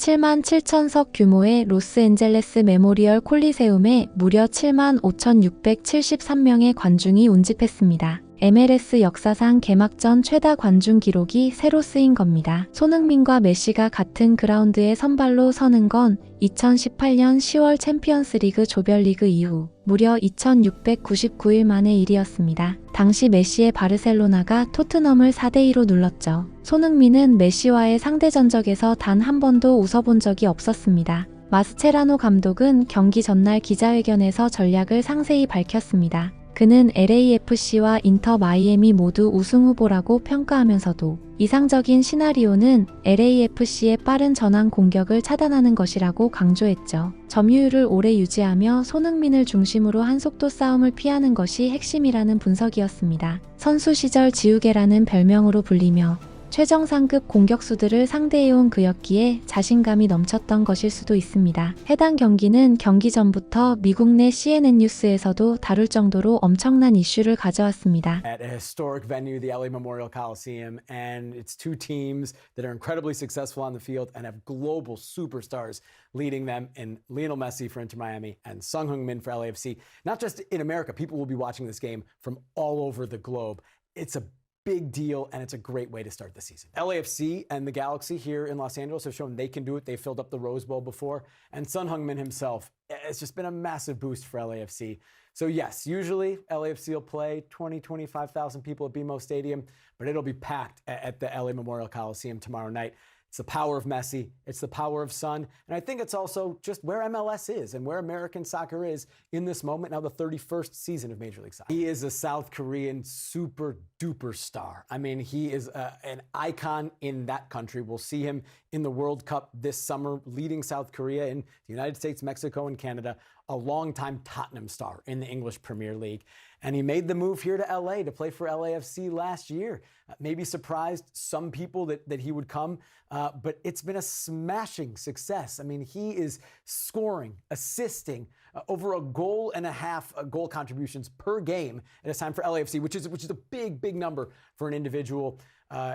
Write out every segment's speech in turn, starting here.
7만 7천석 규모의 로스앤젤레스 메모리얼 콜리세움에 무려 7만 5,673명의 관중이 운집했습니다. MLS 역사상 개막전 최다 관중 기록이 새로 쓰인 겁니다. 손흥민과 메시가 같은 그라운드에 선발로 서는 건 2018년 10월 챔피언스리그 조별리그 이후 무려 2,699일 만의 일이었습니다. 당시 메시의 바르셀로나가 토트넘을 4대2로 눌렀죠. 손흥민은 메시와의 상대 전적에서 단 한 번도 웃어본 적이 없었습니다. 마스체라노 감독은 경기 전날 기자회견에서 전략을 상세히 밝혔습니다. 그는 LAFC와 인터 마이애미 모두 우승 후보라고 평가하면서도 이상적인 시나리오는 LAFC의 빠른 전환 공격을 차단하는 것이라고 강조했죠. 점유율을 오래 유지하며 손흥민을 중심으로 한 속도 싸움을 피하는 것이 핵심이라는 분석이었습니다. 선수 시절 지우개라는 별명으로 불리며 최정상급 공격수들을 상대해온 그였기에 자신감이 넘쳤던 것일 수도 있습니다. 해당 경기는 경기 전부터 미국 내 CNN 뉴스에서도 다룰 정도로 엄청난 이슈를 가져왔습니다. At a historic venue, the LA Memorial Coliseum, and it's two teams that are incredibly successful on the field and have global superstars leading them in Lionel Messi for Inter Miami and Son Heung-min for LAFC. Not just in America, people will be watching this game from all over the globe. It's a big deal, and it's a great way to start the season. LAFC and the Galaxy here in Los Angeles have shown they can do it. They filled up the Rose Bowl before, and Son Heung-min himself, it's just been a massive boost for LAFC. So yes, usually LAFC will play 20, 25,000 people at BMO Stadium, but it'll be packed at the LA Memorial Coliseum tomorrow night. It's the power of Messi. It's the power of Son. And I think it's also just where MLS is and where American soccer is in this moment, now the 31st season of Major League Soccer. He is a South Korean super duper star. I mean, he is an icon in that country. We'll see him in the World Cup this summer, leading South Korea in the United States, Mexico, and Canada, a longtime Tottenham star in the English Premier League. And he made the move here to LA to play for LAFC last year. Maybe surprised some people that he would come, but it's been a smashing success. I mean, he is scoring, assisting, over a goal and a half goal contributions per game at a time for LAFC, which is a big number for an individual.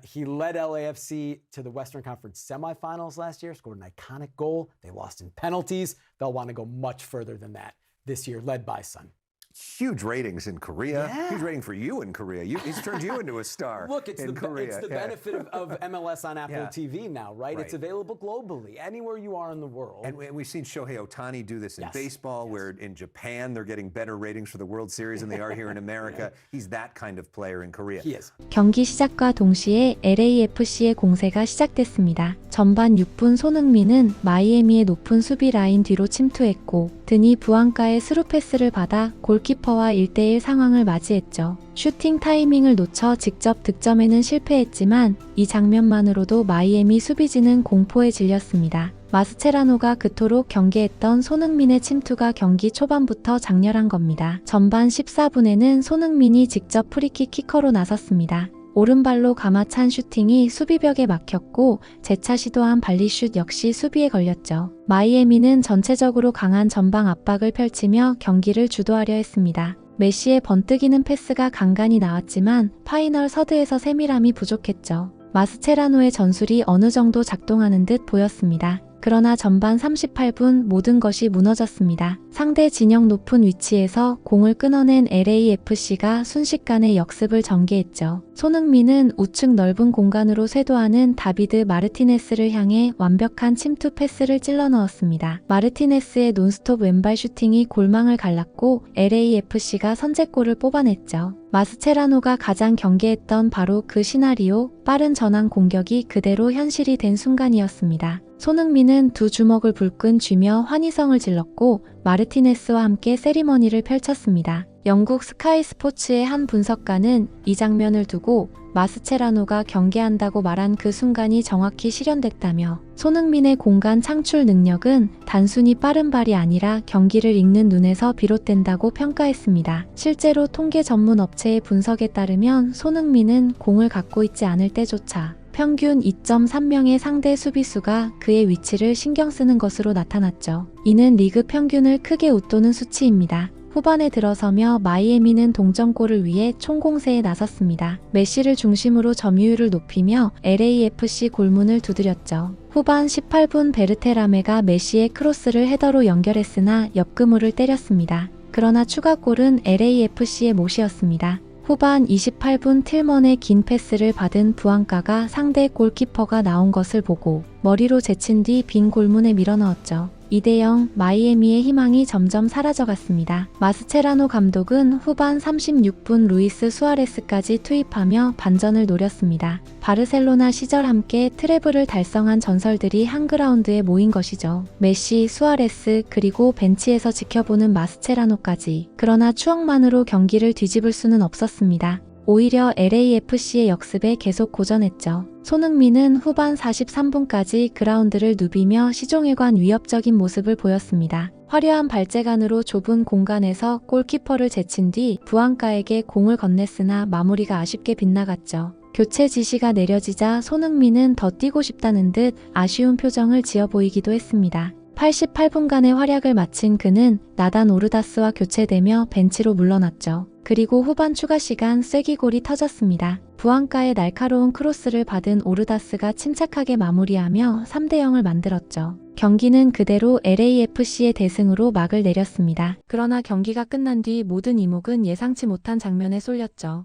He led LAFC to the Western Conference semifinals last year, scored an iconic goal. They lost in penalties. They'll want to go much further than that this year, led by Son. Huge ratings in Korea. Yeah. Huge rating for you in Korea. He's turned you into a star. Look, it's in the Korea. It's the benefit of MLS on Apple TV now, right? Right. It's available globally, anywhere you are in the world. And we've seen Shohei Ohtani do this in Yes. baseball, where in Japan they're getting better ratings for the World Series than they are here in America. He's that kind of player in Korea. He is. 경기 시작과 동시에 LAFC의 공세가 시작됐습니다. 전반 6분 손흥민은 마이애미의 높은 수비 라인 뒤로 침투했고 드니 부안가의 스루 패스를 받아 골키퍼와 1대1 상황을 맞이했죠. 슈팅 타이밍을 놓쳐 직접 득점에는 실패했지만 이 장면만으로도 마이애미 수비진은 공포에 질렸습니다. 마스체라노가 그토록 경계했던 손흥민의 침투가 경기 초반부터 장렬한 겁니다. 전반 14분에는 손흥민이 직접 프리킥 키커로 나섰습니다. 오른발로 감아찬 슈팅이 수비벽에 막혔고 재차 시도한 발리슛 역시 수비에 걸렸죠. 마이애미는 전체적으로 강한 전방 압박을 펼치며 경기를 주도하려 했습니다. 메시의 번뜩이는 패스가 간간히 나왔지만 파이널 서드에서 세밀함이 부족했죠. 마스체라노의 전술이 어느 정도 작동하는 듯 보였습니다. 그러나 전반 38분 모든 것이 무너졌습니다. 상대 진영 높은 위치에서 공을 끊어낸 LAFC가 순식간에 역습을 전개했죠. 손흥민은 우측 넓은 공간으로 쇄도하는 다비드 마르티네스를 향해 완벽한 침투 패스를 찔러 넣었습니다. 마르티네스의 논스톱 왼발 슈팅이 골망을 갈랐고 LAFC가 선제골을 뽑아냈죠. 마스체라노가 가장 경계했던 바로 그 시나리오, 빠른 전환 공격이 그대로 현실이 된 순간이었습니다. 손흥민은 두 주먹을 불끈 쥐며 환희성을 질렀고 마르티네스와 함께 세리머니를 펼쳤습니다. 영국 스카이 스포츠의 한 분석가는 이 장면을 두고 마스체라노가 경계한다고 말한 그 순간이 정확히 실현됐다며 손흥민의 공간 창출 능력은 단순히 빠른 발이 아니라 경기를 읽는 눈에서 비롯된다고 평가했습니다. 실제로 통계 전문 업체의 분석에 따르면 손흥민은 공을 갖고 있지 않을 때조차 평균 2.3명의 상대 수비수가 그의 위치를 신경 쓰는 것으로 나타났죠. 이는 리그 평균을 크게 웃도는 수치입니다. 후반에 들어서며 마이애미는 동점골을 위해 총공세에 나섰습니다. 메시를 중심으로 점유율을 높이며 LAFC 골문을 두드렸죠. 후반 18분 베르테라메가 메시의 크로스를 헤더로 연결했으나 옆그물을 때렸습니다. 그러나 추가골은 LAFC의 못이었습니다. 후반 28분 틸먼의 긴 패스를 받은 부앙가가 상대 골키퍼가 나온 것을 보고 머리로 제친 뒤 빈 골문에 밀어넣었죠. 2대0 마이애미의 희망이 점점 사라져갔습니다. 마스체라노 감독은 후반 36분 루이스 수아레스까지 투입하며 반전을 노렸습니다. 바르셀로나 시절 함께 트래블을 달성한 전설들이 한그라운드에 모인 것이죠. 메시, 수아레스, 그리고 벤치에서 지켜보는 마스체라노까지. 그러나 추억만으로 경기를 뒤집을 수는 없었습니다. 오히려 LAFC의 역습에 계속 고전했죠. 손흥민은 후반 43분까지 그라운드를 누비며 시종일관 위협적인 모습을 보였습니다. 화려한 발재간으로 좁은 공간에서 골키퍼를 제친 뒤 부앙가에게 공을 건넸으나 마무리가 아쉽게 빗나갔죠. 교체 지시가 내려지자 손흥민은 더 뛰고 싶다는 듯 아쉬운 표정을 지어 보이기도 했습니다. 88분간의 활약을 마친 그는 나단 오르다스와 교체되며 벤치로 물러났죠. 그리고 후반 추가 시간 쐐기골이 터졌습니다. 부앙가의 날카로운 크로스를 받은 오르다스가 침착하게 마무리하며 3대0을 만들었죠. 경기는 그대로 LAFC의 대승으로 막을 내렸습니다. 그러나 경기가 끝난 뒤 모든 이목은 예상치 못한 장면에 쏠렸죠.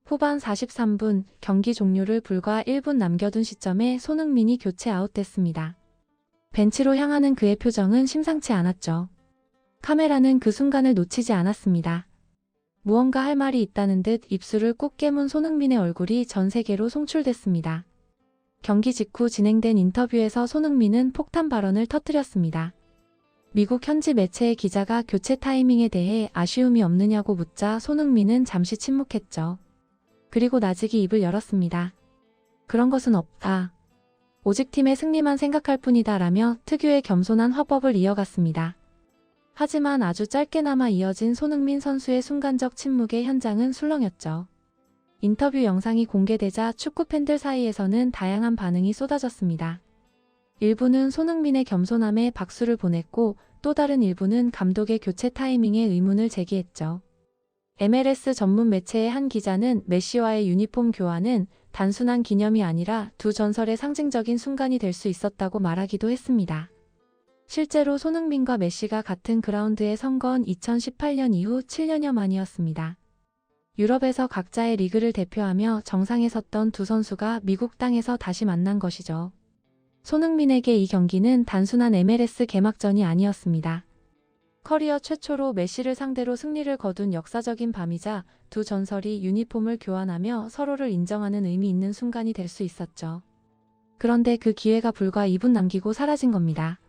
후반 43분 경기 종료를 불과 1분 남겨둔 시점에 손흥민이 교체 아웃됐습니다. 벤치로 향하는 그의 표정은 심상치 않았죠. 카메라는 그 순간을 놓치지 않았습니다. 무언가 할 말이 있다는 듯 입술을 꾹 깨문 손흥민의 얼굴이 전 세계로 송출됐습니다. 경기 직후 진행된 인터뷰에서 손흥민은 폭탄 발언을 터뜨렸습니다. 미국 현지 매체의 기자가 교체 타이밍에 대해 아쉬움이 없느냐고 묻자 손흥민은 잠시 침묵했죠. 그리고 나직이 입을 열었습니다. 그런 것은 없다. 오직 팀의 승리만 생각할 뿐이다 라며 특유의 겸손한 화법을 이어갔습니다. 하지만 아주 짧게나마 이어진 손흥민 선수의 순간적 침묵의 현장은 술렁였죠. 인터뷰 영상이 공개되자 축구 팬들 사이에서는 다양한 반응이 쏟아졌습니다. 일부는 손흥민의 겸손함에 박수를 보냈고 또 다른 일부는 감독의 교체 타이밍에 의문을 제기했죠. MLS 전문 매체의 한 기자는 메시와의 유니폼 교환은 단순한 기념이 아니라 두 전설의 상징적인 순간이 될 수 있었다고 말하기도 했습니다. 실제로 손흥민과 메시가 같은 그라운드에 선 건 2018년 이후 7년여 만이었습니다. 유럽에서 각자의 리그를 대표하며 정상에 섰던 두 선수가 미국 땅에서 다시 만난 것이죠. 손흥민에게 이 경기는 단순한 MLS 개막전이 아니었습니다. 커리어 최초로 메시를 상대로 승리를 거둔 역사적인 밤이자 두 전설이 유니폼을 교환하며 서로를 인정하는 의미 있는 순간이 될 수 있었죠. 그런데 그 기회가 불과 2분 남기고 사라진 겁니다.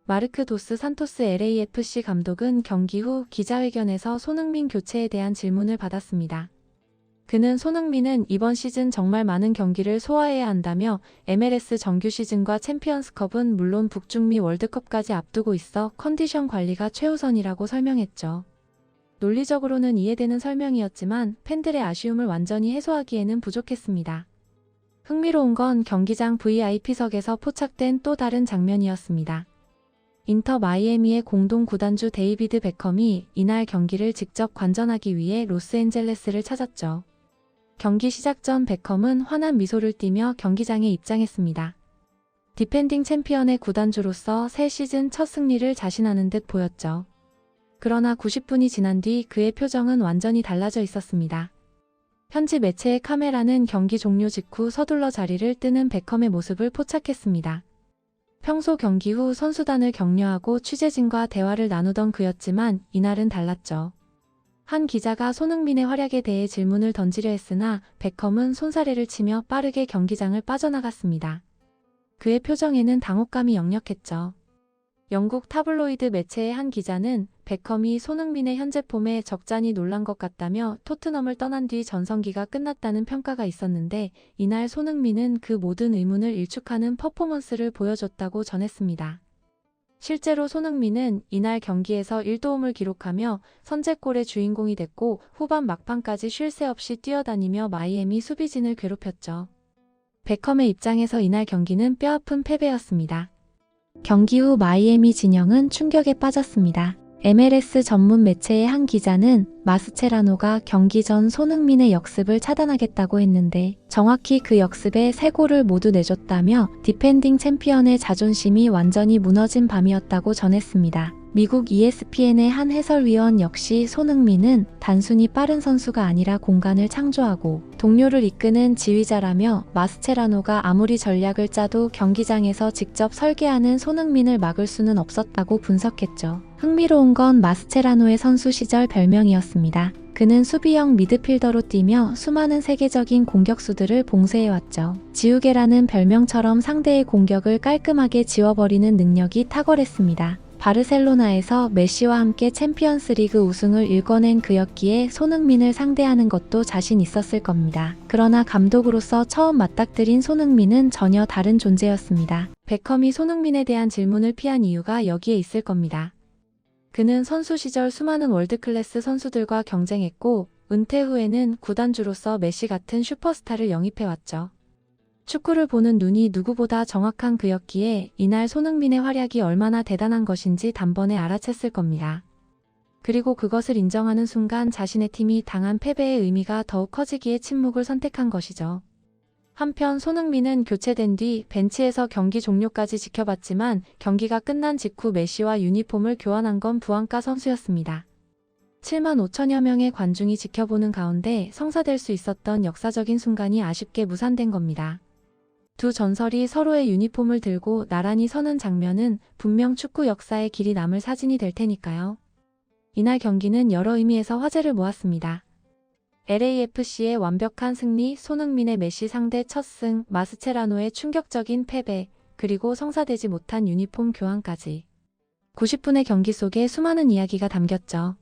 마르크 도스 산토스 LAFC 감독은 경기 후 기자회견에서 손흥민 교체에 대한 질문을 받았습니다. 그는 손흥민은 이번 시즌 정말 많은 경기를 소화해야 한다며 MLS 정규 시즌과 챔피언스컵은 물론 북중미 월드컵까지 앞두고 있어 컨디션 관리가 최우선이라고 설명했죠. 논리적으로는 이해되는 설명이었지만 팬들의 아쉬움을 완전히 해소하기에는 부족했습니다. 흥미로운 건 경기장 VIP석에서 포착된 또 다른 장면이었습니다. 인터 마이애미의 공동 구단주 데이비드 베컴이 이날 경기를 직접 관전하기 위해 로스앤젤레스를 찾았죠. 경기 시작 전 베컴은 환한 미소를 띠며 경기장에 입장했습니다. 디펜딩 챔피언의 구단주로서 새 시즌 첫 승리를 자신하는 듯 보였죠. 그러나 90분이 지난 뒤 그의 표정은 완전히 달라져 있었습니다. 현지 매체의 카메라는 경기 종료 직후 서둘러 자리를 뜨는 베컴의 모습을 포착했습니다. 평소 경기 후 선수단을 격려하고 취재진과 대화를 나누던 그였지만 이날은 달랐죠. 한 기자가 손흥민의 활약에 대해 질문을 던지려 했으나 베컴은 손사래를 치며 빠르게 경기장을 빠져나갔습니다. 그의 표정에는 당혹감이 역력했죠. 영국 타블로이드 매체의 한 기자는 베컴이 손흥민의 현재 폼에 적잖이 놀란 것 같다며 토트넘을 떠난 뒤 전성기가 끝났다는 평가가 있었는데 이날 손흥민은 그 모든 의문을 일축하는 퍼포먼스를 보여줬다고 전했습니다. 실제로 손흥민은 이날 경기에서 1도움을 기록하며 선제골의 주인공이 됐고 후반 막판까지 쉴 새 없이 뛰어다니며 마이애미 수비진을 괴롭혔죠. 베컴의 입장에서 이날 경기는 뼈아픈 패배였습니다. 경기 후 마이애미 진영은 충격에 빠졌습니다. MLS 전문 매체의 한 기자는 마스체라노가 경기 전 손흥민의 역습을 차단하겠다고 했는데 정확히 그 역습에 3골을 모두 내줬다며 디펜딩 챔피언의 자존심이 완전히 무너진 밤이었다고 전했습니다. 미국 ESPN의 한 해설위원 역시 손흥민은 단순히 빠른 선수가 아니라 공간을 창조하고 동료를 이끄는 지휘자라며 마스체라노가 아무리 전략을 짜도 경기장에서 직접 설계하는 손흥민을 막을 수는 없었다고 분석했죠. 흥미로운 건 마스체라노의 선수 시절 별명이었습니다. 그는 수비형 미드필더로 뛰며 수많은 세계적인 공격수들을 봉쇄해왔죠. 지우개라는 별명처럼 상대의 공격을 깔끔하게 지워버리는 능력이 탁월했습니다. 바르셀로나에서 메시와 함께 챔피언스리그 우승을 일궈낸 그였기에 손흥민을 상대하는 것도 자신 있었을 겁니다. 그러나 감독으로서 처음 맞닥뜨린 손흥민은 전혀 다른 존재였습니다. 베컴이 손흥민에 대한 질문을 피한 이유가 여기에 있을 겁니다. 그는 선수 시절 수많은 월드클래스 선수들과 경쟁했고 은퇴 후에는 구단주로서 메시 같은 슈퍼스타를 영입해왔죠. 축구를 보는 눈이 누구보다 정확한 그였기에 이날 손흥민의 활약이 얼마나 대단한 것인지 단번에 알아챘을 겁니다. 그리고 그것을 인정하는 순간 자신의 팀이 당한 패배의 의미가 더욱 커지기에 침묵을 선택한 것이죠. 한편 손흥민은 교체된 뒤 벤치에서 경기 종료까지 지켜봤지만 경기가 끝난 직후 메시와 유니폼을 교환한 건 부안가 선수였습니다. 7만 5천여 명의 관중이 지켜보는 가운데 성사될 수 있었던 역사적인 순간이 아쉽게 무산된 겁니다. 두 전설이 서로의 유니폼을 들고 나란히 서는 장면은 분명 축구 역사에 길이 남을 사진이 될 테니까요. 이날 경기는 여러 의미에서 화제를 모았습니다. LAFC의 완벽한 승리, 손흥민의 메시 상대 첫 승, 마스체라노의 충격적인 패배, 그리고 성사되지 못한 유니폼 교환까지. 90분의 경기 속에 수많은 이야기가 담겼죠.